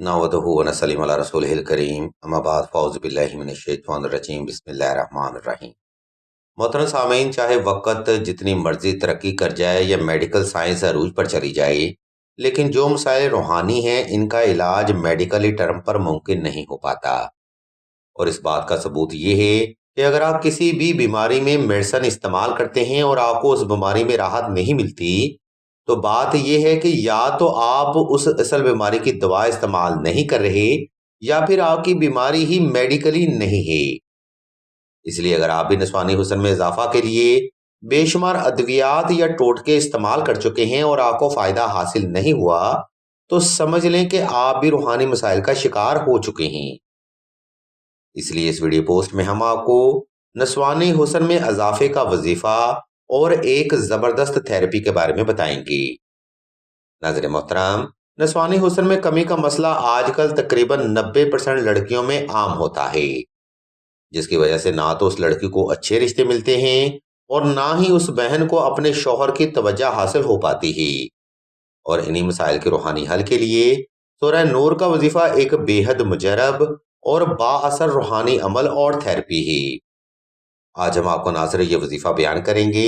नहमदुहु व नसल्लिमु अला रसूलिहिल करीम अम्मा बाद फ़ौज़ु बिल्लाहि मिनश शैतानिर रजीम बिस्मिल्लाहिर रहमानिर रहीम। मोहतरम सामीन, चाहे वक्त जितनी मर्जी तरक्की कर जाए या मेडिकल साइंस अरूज पर चली जाए, लेकिन जो मसाइल रूहानी हैं इनका इलाज मेडिकली टर्म पर मुमकिन नहीं हो पाता। और इस बात का सबूत ये है कि अगर आप किसी भी बीमारी में मेडिसिन इस्तेमाल करते हैं और आपको उस बीमारी में राहत नहीं मिलती, तो बात यह है कि या तो आप उस असल बीमारी की दवा इस्तेमाल नहीं कर रहे या फिर आपकी बीमारी ही मेडिकली नहीं है। इसलिए अगर आप भी नस्वानी हुस्न में इजाफा के लिए बेशुमार अद्वियात या टोटके इस्तेमाल कर चुके हैं और आपको फायदा हासिल नहीं हुआ, तो समझ लें कि आप भी रूहानी मसाइल का शिकार हो चुके हैं। इसलिए इस वीडियो पोस्ट में हम आपको नस्वानी हुस्न में इजाफे का वजीफा और एक जबरदस्त थेरेपी के बारे में बताएंगे। नाज़रीन मोहतरम, नस्वानी हुस्न में कमी का मसला आजकल तकरीबन 90% लड़कियों में आम होता है, जिसकी वजह से ना तो उस लड़की को अच्छे रिश्ते मिलते हैं और ना ही उस बहन को अपने शौहर की तवज्जो हासिल हो पाती है। और इन्हीं मसाइल के रूहानी हल के लिए सूरह नूर का वजीफा एक बेहद मुजरब और बाअसर रूहानी अमल और थेरेपी है। आज हम आपको ना सिर्फ ये वजीफा बयान करेंगे,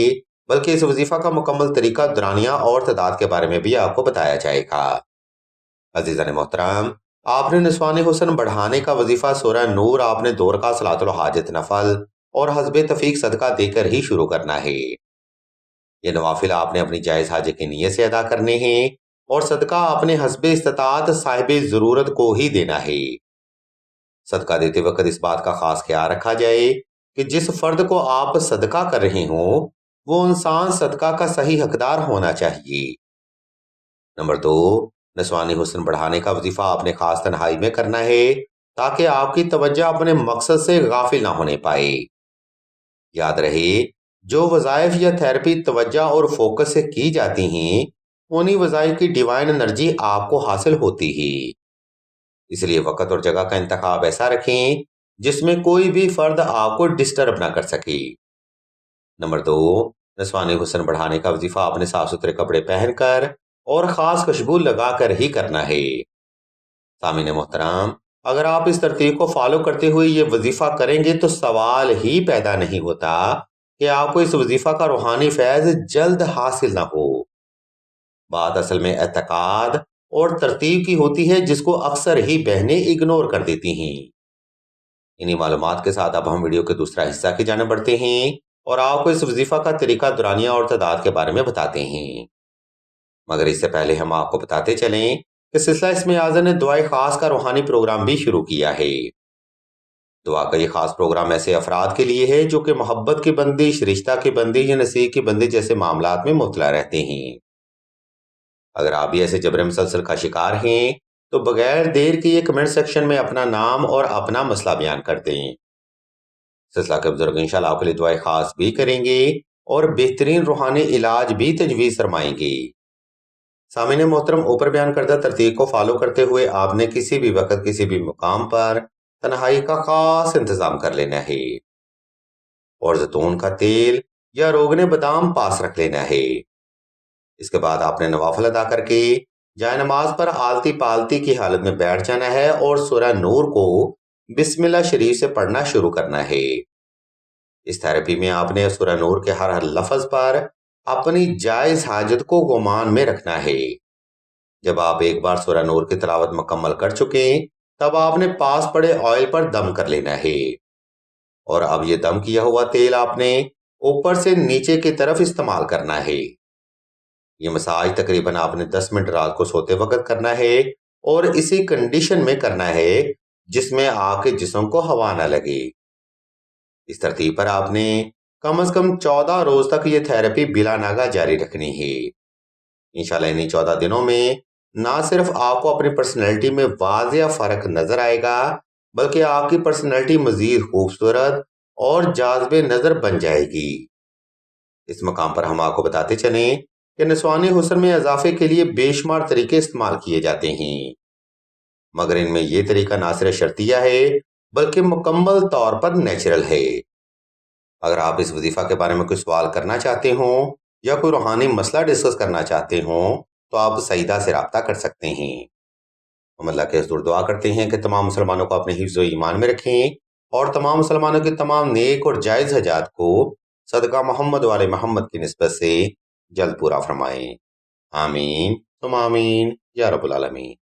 बल्कि इस वजीफा का मुकम्मल तरीका, दुरानिया और तदाद के बारे में भी आपको बताया जाएगा। अजीज़ान मोहतरम, आपने नस्वानी हुस्न बढ़ाने का वजीफा सूरह नूर आपने 2 रकात सलातुल हाजत नफल और हस्बे तफीक सदका देकर ही शुरू करना है। ये नवाफिल आपने अपनी जायज़ हाजत की नीयत से अदा करने हैं और सदका अपने हस्बे इस्तात साहिबे ज़रूरत को ही देना है। सदका देते वक्त इस बात का खास ख्याल रखा जाए कि जिस फर्द को आप सदका कर रहे हों वो इंसान सदका का सही हकदार होना चाहिए। नंबर 2, नस्वानी हुस्न बढ़ाने का वजीफा आपने खास तन्हाई में करना है ताकि आपकी तवज्जो अपने मकसद से गाफिल ना होने पाए। याद रहे, जो वज़ाइफ या थेरेपी तवज्जो और फोकस से की जाती हैं, उन्हीं वज़ाइफ की डिवाइन एनर्जी आपको हासिल होती है। इसलिए वक्त और जगह का इंतखाब ऐसा रखें जिसमें कोई भी फर्द आपको डिस्टर्ब ना कर सके। नंबर 2, नस्वानी हुस्न बढ़ाने का वजीफा आपने साफ सुथरे कपड़े पहनकर और खास खुशबू लगाकर ही करना है। सामीन मोहतरम, अगर आप इस तरतीब को फॉलो करते हुए ये वजीफा करेंगे तो सवाल ही पैदा नहीं होता कि आपको इस वजीफा का रूहानी फैज जल्द हासिल ना हो। बात असल में एतकाद और तरतीब की होती है, जिसको अक्सर ही बहनें इग्नोर कर देती हैं। इन्हीं मालूमात के साथ अब हम वीडियो के दूसरा हिस्सा की जाने बढ़ते हैं और आपको इस वजीफा का तरीका, दुरानिया और तदाद के बारे में बताते हैं। मगर इससे पहले हम आपको बताते चलें कि सिलसिला इस्मे आज़म ने दुआए खास का रूहानी प्रोग्राम भी शुरू किया है। दुआ का ये खास प्रोग्राम ऐसे अफराद के लिए है जो कि मोहब्बत की बंदिश, रिश्ता की बंदिश या नसीब की बंदिश जैसे मामलात में मुब्तला रहते हैं। अगर आप भी ऐसे जबर मुसलसल का शिकार हैं तो बगैर देर के ये कमेंट सेक्शन में अपना नाम और अपना मसला बयान कर दें। सिलसिला के बुजुर्ग इंशाल्लाह आपके लिए दुआएं खास भी करेंगे और बेहतरीन रूहानी इलाज भी तजवीज़ फरमाएंगे। सामीन मोहतरम, ऊपर बयान करदा तरतीब को फॉलो करते हुए आपने किसी भी वक्त किसी भी मुकाम पर तन्हाई का खास इंतजाम कर लेना है और जैतून का तेल या रोगने बादाम पास रख लेना है। इसके बाद आपने नवाफिल अदा करके जाए नमाज पर आलती पालती की हालत में बैठ जाना है और सूरह नूर को बिस्मिल्लाह शरीफ से पढ़ना शुरू करना है। इस थेरेपी में आपने सूरह नूर के हर लफ्ज पर अपनी जायज हाजत को गुमान में रखना है। जब आप एक बार सूरह नूर की तिलावत मुकम्मल कर चुके तब आपने पास पड़े ऑयल पर दम कर लेना है और अब ये दम किया हुआ तेल आपने ऊपर से नीचे की तरफ इस्तेमाल करना है। ये मसाज तकरीबन आपने 10 मिनट रात को सोते वक्त करना है और इसी कंडीशन में करना है जिसमें आपके जिस्म को हवा ना लगे। इस तरतीब पर आपने कम से कम 14 रोज तक ये थेरेपी बिला नागा जारी रखनी है। इंशाल्लाह इन्हीं 14 दिनों में ना सिर्फ आपको अपनी पर्सनैलिटी में वाज़ेह फर्क नजर आएगा, बल्कि आपकी पर्सनैलिटी मजीद खूबसूरत और जाज़बे नजर बन जाएगी। इस मकाम पर हम आपको बताते चलें कि नस्वानी हुस्न में इजाफे के लिए बेशुमार तरीके इस्तेमाल किए जाते हैं, मगर इनमें यह तरीका ना सिर्फ शर्तिया है बल्कि मुकम्मल तौर पर नेचुरल है। अगर आप इस वजीफा के बारे में कोई सवाल करना चाहते हो या कोई रूहानी मसला डिस्कस करना चाहते हो तो आप सईदा से रब्ता कर सकते हैं। ہم اللہ کے حضور دعا کرتے ہیں کہ تمام مسلمانوں کو اپنے حفظ و ایمان میں رکھیں اور تمام مسلمانوں کی تمام نیک اور جائز حاجات کو صدقہ محمد والے محمد کی نسبت سے جلد پورا فرمائیں۔ آمین ثم آمین یا رب العالمین۔